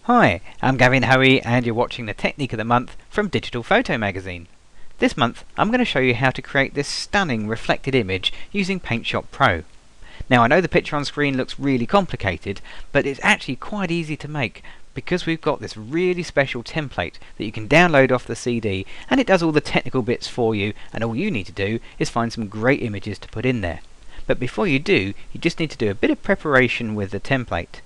Hi, I'm Gavin Hoey and you're watching the Technique of the Month from Digital Photo Magazine. This month I'm going to show you how to create this stunning reflected image using PaintShop Pro. Now I know the picture on screen looks really complicated, but it's actually quite easy to make because we've got this really special template that you can download off the CD, and it does all the technical bits for you, and all you need to do is find some great images to put in there. But before you do, you just need to do a bit of preparation with the template.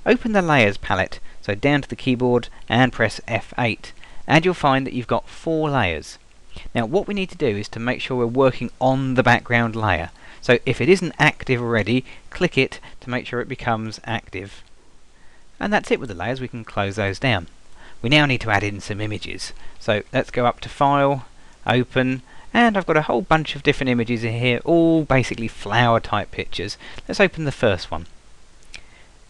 Open the Layers palette, so down to the keyboard and press F8, and you'll find that you've got 4 layers. Now what we need to do is to make sure we're working on the background layer. So if it isn't active already, click it to make sure it becomes active. And that's it with the layers. We can close those down. We now need to add in some images. So let's go up to File, Open, and I've got a whole bunch of different images in here, all basically flower type pictures. Let's open the first one.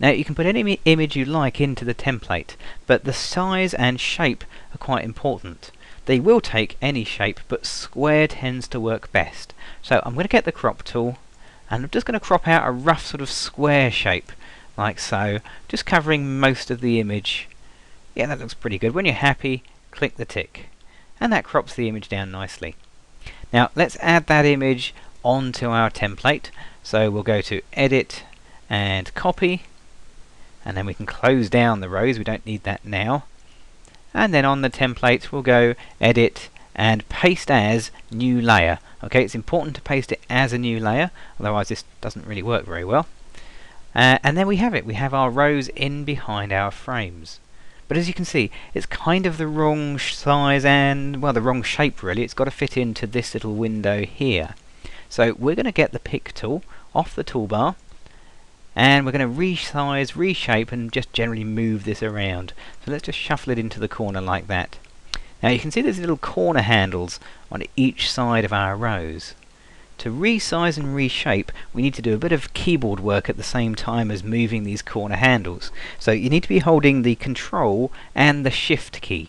Now you can put any image you like into the template, but the size and shape are quite important. They will take any shape, but square tends to work best. So I'm going to get the crop tool, and I'm just going to crop out a rough sort of square shape, like so, just covering most of the image. Yeah, that looks pretty good. When you're happy, click the tick, and that crops the image down nicely. Now let's add that image onto our template. So we'll go to Edit and Copy, and then we can close down the rows. We don't need that now. And then on the template we'll go Edit and Paste as New Layer. Okay, it's important to paste it as a new layer, otherwise this doesn't really work very well. And then we have it. We have our rows in behind our frames. But as you can see, it's kind of the wrong size and, well, the wrong shape really. It's got to fit into this little window here. So we're going to get the Pick tool off the toolbar, and we're going to resize, reshape, and just generally move this around. So let's just shuffle it into the corner like that. Now you can see there's little corner handles on each side of our rows. To resize and reshape, we need to do a bit of keyboard work at the same time as moving these corner handles. So you need to be holding the Control and the Shift key.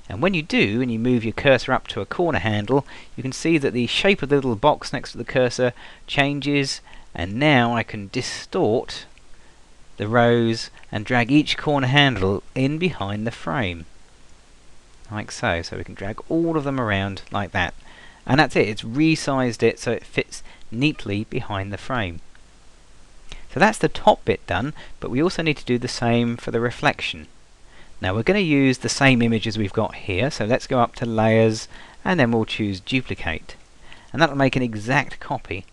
And when you do, and you move your cursor up to a corner handle, you can see that the shape of the little box next to the cursor changes, and now I can distort the rows and drag each corner handle in behind the frame. Like so. So we can drag all of them around like that. And that's it. It's resized it so it fits neatly behind the frame. So that's the top bit done, but we also need to do the same for the reflection. Now we're going to use the same image as we've got here, so let's go up to Layers, and then we'll choose Duplicate. And that'll make an exact copy.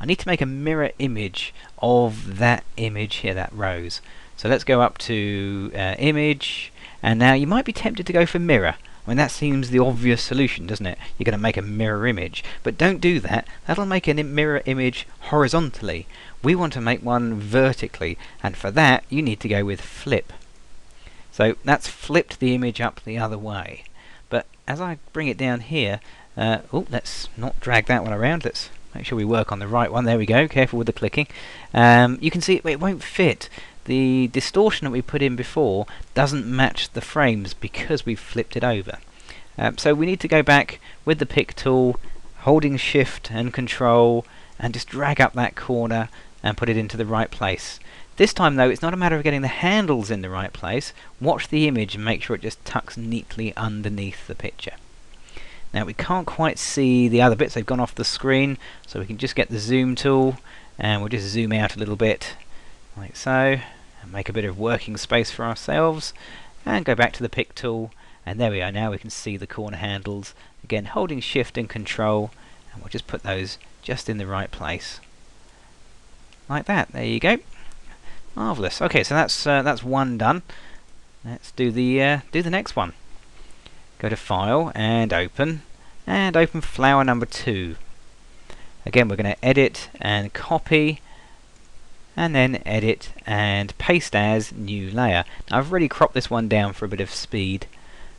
I need to make a mirror image of that image here, that rose. So let's go up to Image, and now you might be tempted to go for Mirror. I mean, that seems the obvious solution, doesn't it? You're going to make a mirror image, but don't do that. That'll make a mirror image horizontally. We want to make one vertically, and for that you need to go with Flip. So that's flipped the image up the other way. But as I bring it down here, let's not drag that one around. Let's make sure we work on the right one. There we go. Careful with the clicking. You can see it won't fit. The distortion that we put in before doesn't match the frames because we've flipped it over. So we need to go back with the Pick tool, holding Shift and Control, and just drag up that corner and put it into the right place. This time though, it's not a matter of getting the handles in the right place. Watch the image and make sure it just tucks neatly underneath the picture. Now we can't quite see the other bits. They've gone off the screen, so we can just get the Zoom tool and we'll just zoom out a little bit like so, and make a bit of working space for ourselves, and go back to the Pick tool, and there we are. Now we can see the corner handles, again holding Shift and Control, and we'll just put those just in the right place like that. There you go. Marvellous. Okay, so that's one done. Let's do the next one. Go to File and Open Flower number 2. Again, we're going to Edit and Copy, and then Edit and Paste as New Layer. Now I've already cropped this one down for a bit of speed,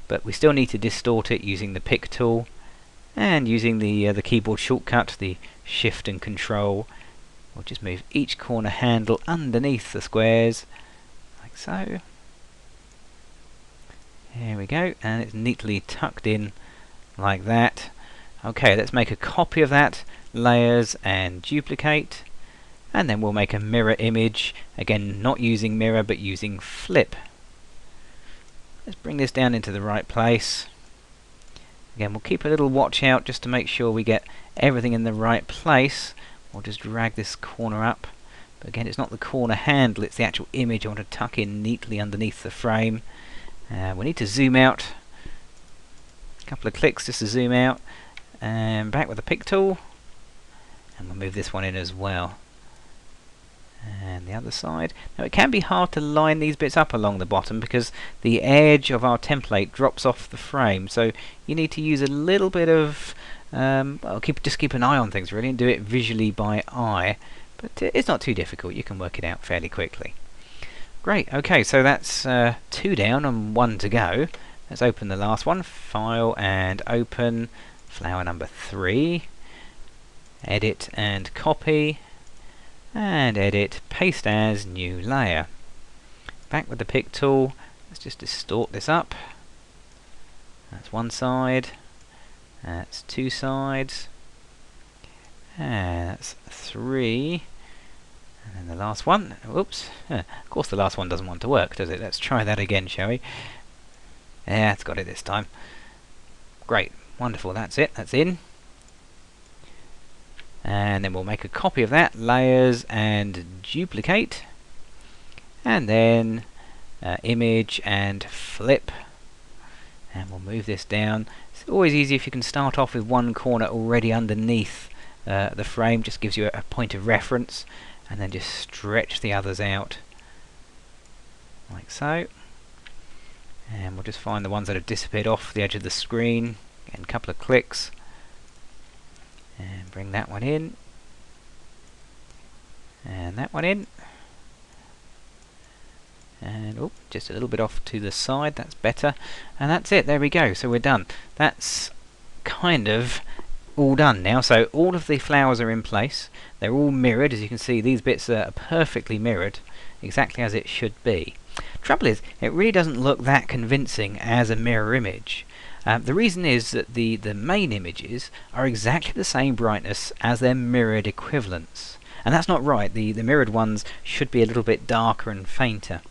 but we still need to distort it using the Pick tool and using the keyboard shortcut, the Shift and Control. We'll just move each corner handle underneath the squares like so. Here we go, and it's neatly tucked in like that. Okay, let's make a copy of that, Layers and Duplicate, and then we'll make a mirror image, again not using mirror but using Flip. Let's bring this down into the right place. Again, we'll keep a little watch out just to make sure we get everything in the right place. We'll just drag this corner up. But again, it's not the corner handle, it's the actual image I want to tuck in neatly underneath the frame. We need to zoom out. A couple of clicks just to zoom out. And back with the pick tool. And we'll move this one in as well. And the other side. Now it can be hard to line these bits up along the bottom because the edge of our template drops off the frame. So you need to use a little bit of, just keep an eye on things really and do it visually by eye. But it's not too difficult, you can work it out fairly quickly. Great, okay, so that's 2 down and 1 to go. Let's open the last one. File and open flower number 3. Edit and copy. And edit, paste as new layer. Back with the pick tool. Let's just distort this up. That's one side. That's 2 sides. And that's 3. And then the last one. Whoops. Of course the last one doesn't want to work, does it? Let's try that again, shall we? Yeah, it's got it this time. Great. Wonderful. That's it. That's in. And then we'll make a copy of that. Layers and duplicate. And then image and flip. And we'll move this down. It's always easy if you can start off with one corner already underneath the frame. Just gives you a point of reference. And then just stretch the others out like so. And we'll just find the ones that have disappeared off the edge of the screen. Again, a couple of clicks. And bring that one in. And that one in. And just a little bit off to the side, that's better. And that's it, there we go, so we're done. That's kind of all done now. So all of the flowers are in place. They're all mirrored, as you can see. These bits are perfectly mirrored, exactly as it should be. Trouble is, it really doesn't look that convincing as a mirror image. The reason is that the main images are exactly the same brightness as their mirrored equivalents. And that's not right. The mirrored ones should be a little bit darker and fainter.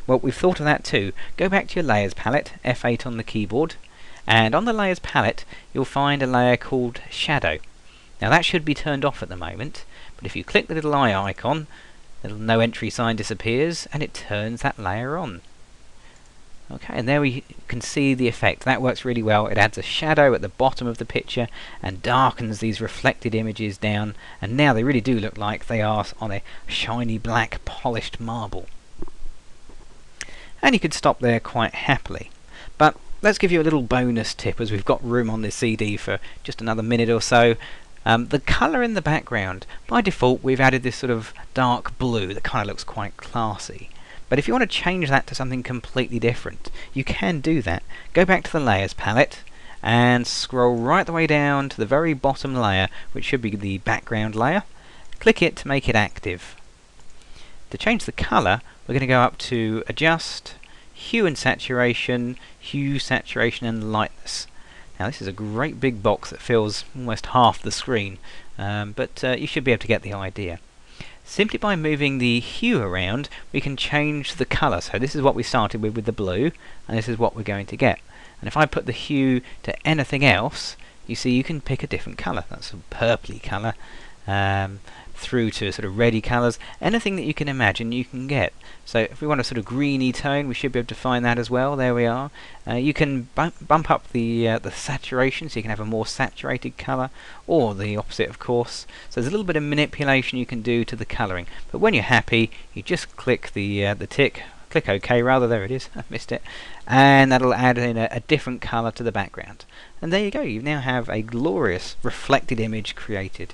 Well, we've thought of that too. Go back to your layers palette, F8 on the keyboard, and on the layers palette you'll find a layer called shadow. Now that should be turned off at the moment, but if you click the little eye icon, the little no entry sign disappears and it turns that layer on. Okay, and there we can see the effect. That works really well. It adds a shadow at the bottom of the picture and darkens these reflected images down, and now they really do look like they are on a shiny black polished marble. And you could stop there quite happily. But let's give you a little bonus tip, as we've got room on this CD for just another minute or so. The colour in the background, by default we've added this sort of dark blue that kind of looks quite classy. But if you want to change that to something completely different, you can do that. Go back to the layers palette and scroll right the way down to the very bottom layer, which should be the background layer. Click it to make it active. To change the colour, we're going to go up to Adjust, Hue and Saturation, Hue, Saturation and Lightness. Now this is a great big box that fills almost half the screen, but you should be able to get the idea. Simply by moving the hue around, we can change the colour. So this is what we started with the blue, and this is what we're going to get. And if I put the hue to anything else, you see you can pick a different colour. That's a purpley colour, through to sort of reddy colours. Anything that you can imagine you can get. So if we want a sort of greeny tone, we should be able to find that as well. There we are. You can bump up the saturation, so you can have a more saturated colour, or the opposite of course. So there's a little bit of manipulation you can do to the colouring. But when you're happy, you just click the tick, click OK rather, there it is, I missed it, and that'll add in a different colour to the background. And there you go, you now have a glorious reflected image created.